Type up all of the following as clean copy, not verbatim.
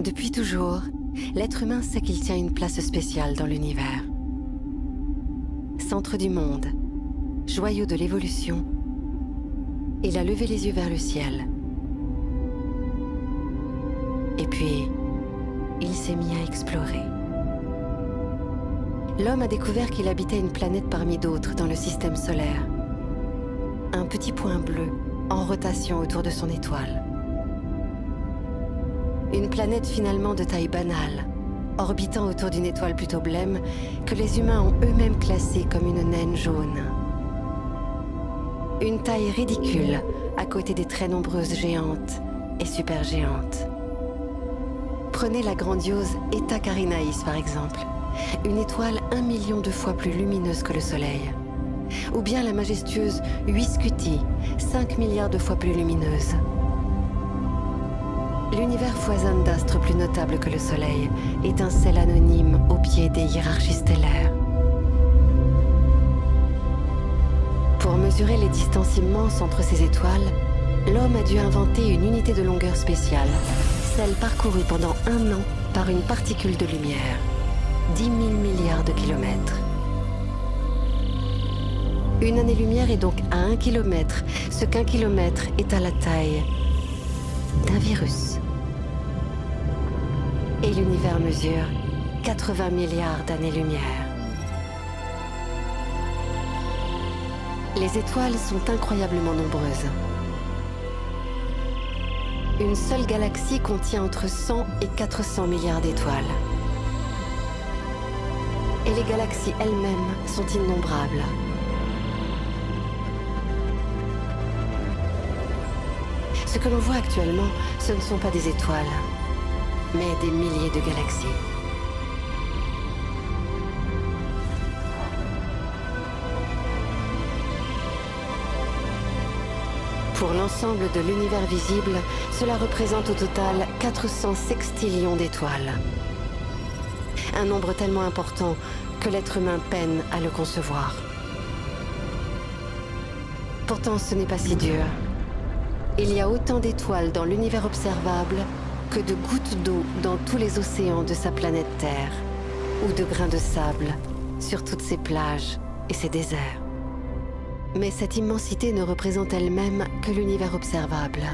Depuis toujours, l'être humain sait qu'il tient une place spéciale dans l'univers. Centre du monde, joyau de l'évolution, il a levé les yeux vers le ciel. Et puis, il s'est mis à explorer. L'homme a découvert qu'il habitait une planète parmi d'autres dans le système solaire. Un petit point bleu en rotation autour de son étoile. Une planète finalement de taille banale, orbitant autour d'une étoile plutôt blême que les humains ont eux-mêmes classée comme une naine jaune. Une taille ridicule à côté des très nombreuses géantes et supergéantes. Prenez la grandiose Eta Carinae par exemple, une étoile 1 million de fois plus lumineuse que le Soleil. Ou bien la majestueuse 8 Scuti, 5 milliards de fois plus lumineuse. L'univers foisonne d'astres plus notables que le Soleil, étincelle anonyme au pied des hiérarchies stellaires. Pour mesurer les distances immenses entre ces étoiles, l'homme a dû inventer une unité de longueur spéciale, celle parcourue pendant 1 an par une particule de lumière. 10 000 milliards de kilomètres. Une année-lumière est donc à 1 kilomètre, ce qu'un kilomètre est à la taille d'un virus. Et l'univers mesure 80 milliards d'années-lumière. Les étoiles sont incroyablement nombreuses. Une seule galaxie contient entre 100 et 400 milliards d'étoiles. Et les galaxies elles-mêmes sont innombrables. Ce que l'on voit actuellement, ce ne sont pas des étoiles, mais des milliers de galaxies. Pour l'ensemble de l'univers visible, cela représente au total 400 sextillions d'étoiles. Un nombre tellement important que l'être humain peine à le concevoir. Pourtant, ce n'est pas si dur. Il y a autant d'étoiles dans l'univers observable que de gouttes d'eau dans tous les océans de sa planète Terre, ou de grains de sable sur toutes ses plages et ses déserts. Mais cette immensité ne représente elle-même que l'univers observable,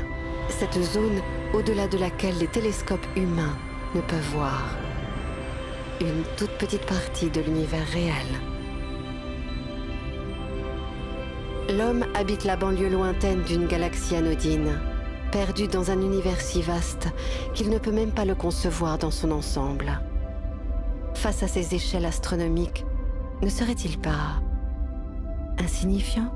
cette zone au-delà de laquelle les télescopes humains ne peuvent voir. Une toute petite partie de l'univers réel. L'homme habite la banlieue lointaine d'une galaxie anodine, perdu dans un univers si vaste qu'il ne peut même pas le concevoir dans son ensemble. Face à ces échelles astronomiques, ne serait-il pas insignifiant ?